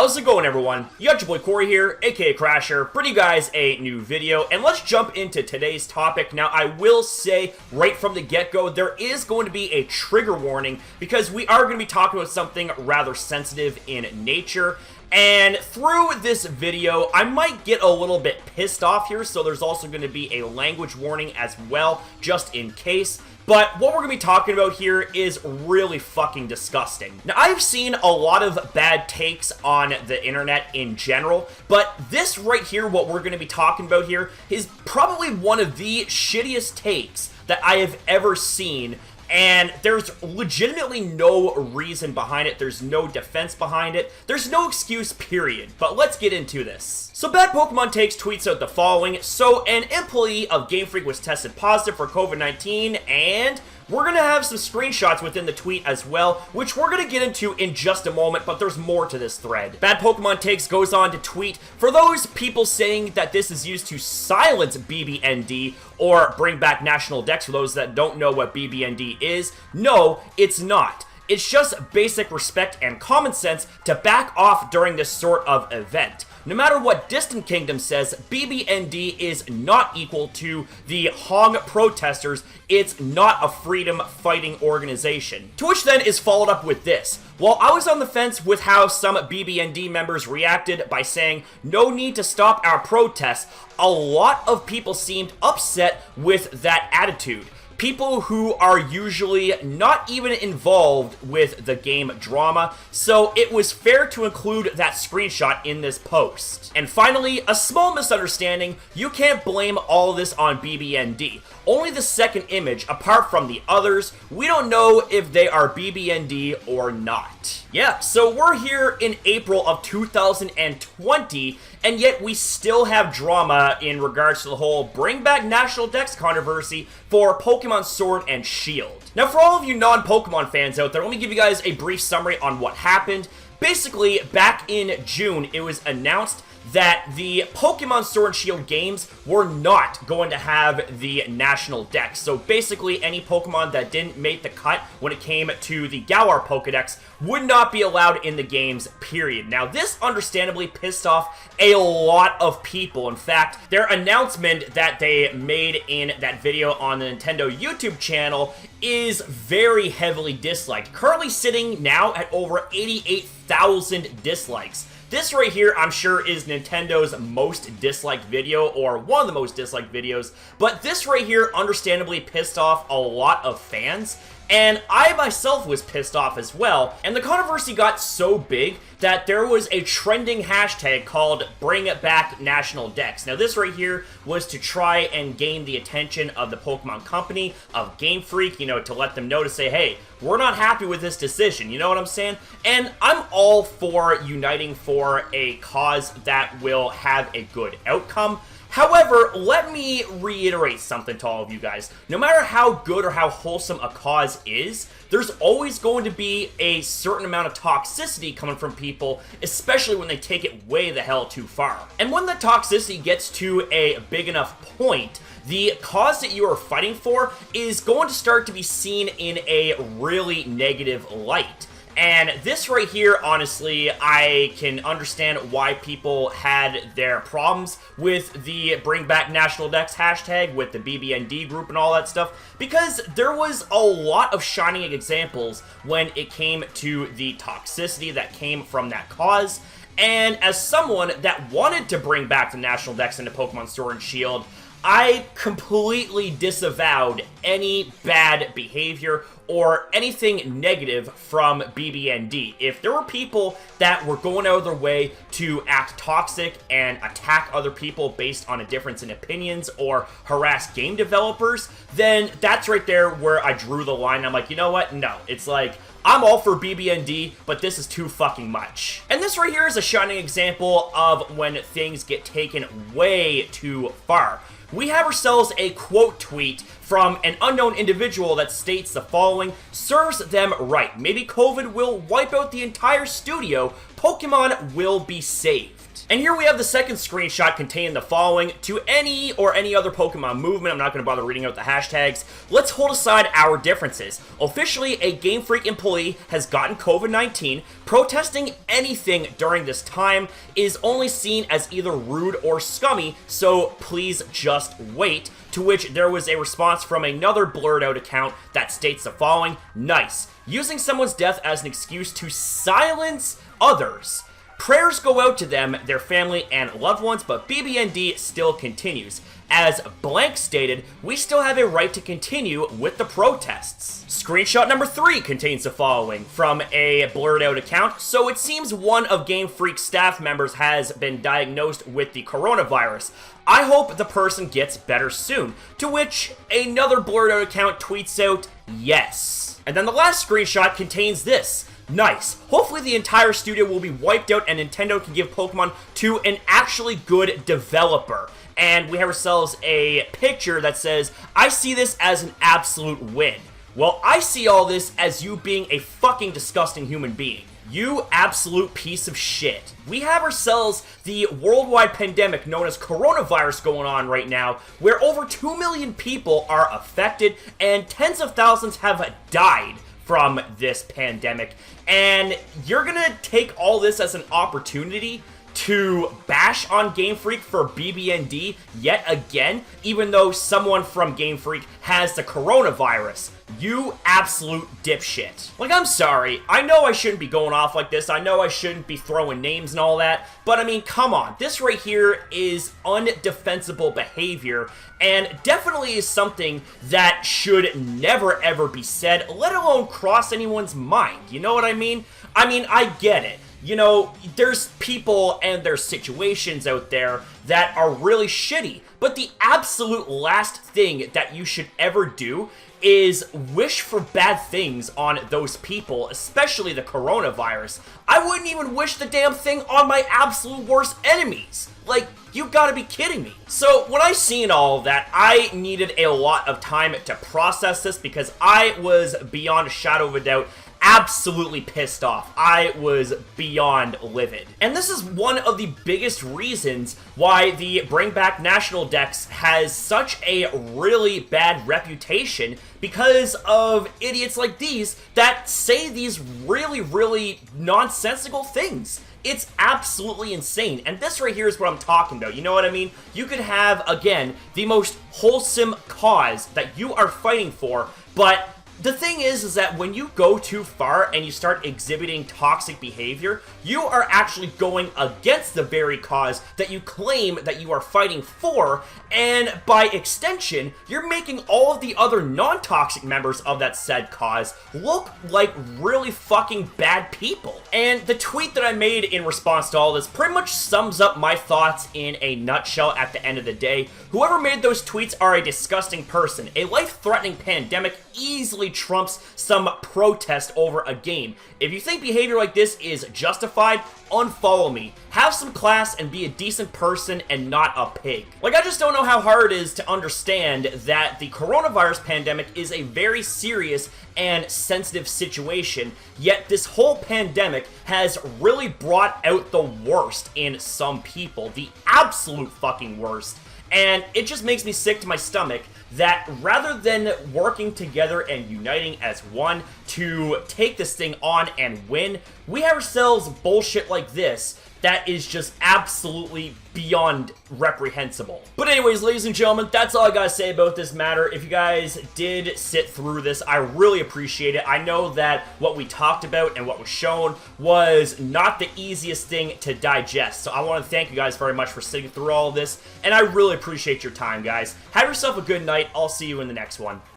How's it going, everyone? You got your boy Corey here, aka Crasher, bringing you guys a new video, and let's jump into today's topic. Now, I will say right from the get-go, there is going to be a trigger warning because we are going to be talking about something rather sensitive in nature. And through this video, I might get a little bit pissed off here, so there's also going to be a language warning as well, just in case. But what we're going to be talking about here is really fucking disgusting. Now, I've seen a lot of bad takes on the internet in general, but this right here, what we're going to be talking about here, is probably one of the shittiest takes that I have ever seen. And there's legitimately no reason behind it. There's no defense behind it. There's no excuse, period. But let's get into this. So Bad Pokemon Takes tweets out the following. So an employee of Game Freak was tested positive for COVID-19, and we're going to have some screenshots within the tweet as well, which we're going to get into in just a moment, but there's more to this thread. Bad Pokemon Takes goes on to tweet, for those people saying that this is used to silence BBND or Bring Back National Dex, for those that don't know what BBND is, no, it's not. It's just basic respect and common sense to back off during this sort of event. No matter what Distant Kingdom says, BBND is not equal to the Hong protesters. It's not a freedom-fighting organization. To which then is followed up with this. While I was on the fence with how some BBND members reacted by saying, no need to stop our protests, a lot of people seemed upset with that attitude. People who are usually not even involved with the game drama, so it was fair to include that screenshot in this post. And finally, a small misunderstanding, you can't blame all this on BBND. Only the second image, apart from the others, we don't know if they are BBND or not. Yeah, so we're here in April of 2020, and yet we still have drama in regards to the whole Bring Back National Dex controversy for Pokemon Sword and Shield. Now, for all of you non-Pokemon fans out there, let me give you guys a brief summary on what happened. Basically, back in June, it was announced that the Pokemon Sword and Shield games were not going to have the National Dex. So basically, any Pokemon that didn't make the cut when it came to the Galar Pokedex would not be allowed in the games, period. Now, this understandably pissed off a lot of people. In fact, their announcement that they made in that video on the Nintendo YouTube channel is very heavily disliked. Currently sitting now at over 88,000 dislikes. This right here, I'm sure, is Nintendo's most disliked video, or one of the most disliked videos, but this right here understandably pissed off a lot of fans, and I myself was pissed off as well, and the controversy got so big that there was a trending hashtag called Bring Back National Dex. Now this right here was to try and gain the attention of the Pokemon Company, of Game Freak, you know, to let them know, to say, hey, we're not happy with this decision, you know what I'm saying? And I'm all for uniting for a cause that will have a good outcome. However, let me reiterate something to all of you guys. No matter how good or how wholesome a cause is, there's always going to be a certain amount of toxicity coming from people, especially when they take it way the hell too far. And when the toxicity gets to a big enough point, the cause that you are fighting for is going to start to be seen in a really negative light. And this right here, honestly, I can understand why people had their problems with the Bring Back National Dex hashtag, with the BBND group and all that stuff, because there was a lot of shining examples when it came to the toxicity that came from that cause. And as someone that wanted to bring back the National Dex into Pokemon Sword and Shield, I completely disavowed any bad behavior or anything negative from BBND. If there were people that were going out of their way to act toxic and attack other people based on a difference in opinions or harass game developers, then that's right there where I drew the line. I'm like, you know what? No. It's like, I'm all for BBND, but this is too fucking much. And this right here is a shining example of when things get taken way too far. We have ourselves a quote tweet from an unknown individual that states the following: serves them right. Maybe COVID will wipe out the entire studio. Pokemon will be saved. And here we have the second screenshot containing the following. To any other Pokemon movement, I'm not going to bother reading out the hashtags, let's hold aside our differences. Officially, a Game Freak employee has gotten COVID-19. Protesting anything during this time is only seen as either rude or scummy, so please just wait. To which there was a response from another blurred out account that states the following: nice. Using someone's death as an excuse to silence others. Prayers go out to them, their family, and loved ones, but BBND still continues. As Blank stated, we still have a right to continue with the protests. Screenshot number 3 contains the following from a blurred out account. So it seems one of Game Freak's staff members has been diagnosed with the coronavirus. I hope the person gets better soon. To which another blurred out account tweets out, yes. And then the last screenshot contains this. Nice. Hopefully the entire studio will be wiped out and Nintendo can give Pokemon to an actually good developer. And we have ourselves a picture that says, I see this as an absolute win. Well, I see all this as you being a fucking disgusting human being. You absolute piece of shit. We have ourselves the worldwide pandemic known as coronavirus going on right now, where over 2 million people are affected and tens of thousands have died from this pandemic. And you're gonna take all this as an opportunity to bash on Game Freak for BBND yet again, even though someone from Game Freak has the coronavirus. You absolute dipshit. Like, I'm sorry. I know I shouldn't be going off like this. I know I shouldn't be throwing names and all that. But, I mean, come on. This right here is undefensible behavior and definitely is something that should never, ever be said, let alone cross anyone's mind. You know what I mean? I get it. You know, there's people and there's situations out there that are really shitty. But the absolute last thing that you should ever do is wish for bad things on those people, especially the coronavirus. I wouldn't even wish the damn thing on my absolute worst enemies. Like, you gotta be kidding me. So, when I seen all of that, I needed a lot of time to process this because I was beyond a shadow of a doubt absolutely pissed off. I was beyond livid. And this is one of the biggest reasons why the Bring Back National Dex has such a really bad reputation, because of idiots like these that say these really, really nonsensical things. It's absolutely insane. And this right here is what I'm talking about. You know what I mean? You could have, again, the most wholesome cause that you are fighting for, but the thing is that when you go too far and you start exhibiting toxic behavior, you are actually going against the very cause that you claim that you are fighting for, and by extension, you're making all of the other non-toxic members of that said cause look like really fucking bad people. And the tweet that I made in response to all this pretty much sums up my thoughts in a nutshell at the end of the day. Whoever made those tweets are a disgusting person. A life-threatening pandemic easily trumps some protest over a game. If you think behavior like this is justified, unfollow me. Have some class and be a decent person and not a pig. Like, I just don't know how hard it is to understand that the coronavirus pandemic is a very serious and sensitive situation, yet this whole pandemic has really brought out the worst in some people. The absolute fucking worst. And it just makes me sick to my stomach that rather than working together and uniting as one to take this thing on and win, we have ourselves bullshit like this that is just absolutely beyond reprehensible. But anyways, ladies and gentlemen, that's all I gotta say about this matter. If you guys did sit through this, I really appreciate it. I know that what we talked about and what was shown was not the easiest thing to digest, so I want to thank you guys very much for sitting through all of this, and I really appreciate your time, guys. Have yourself a good night. I'll see you in the next one.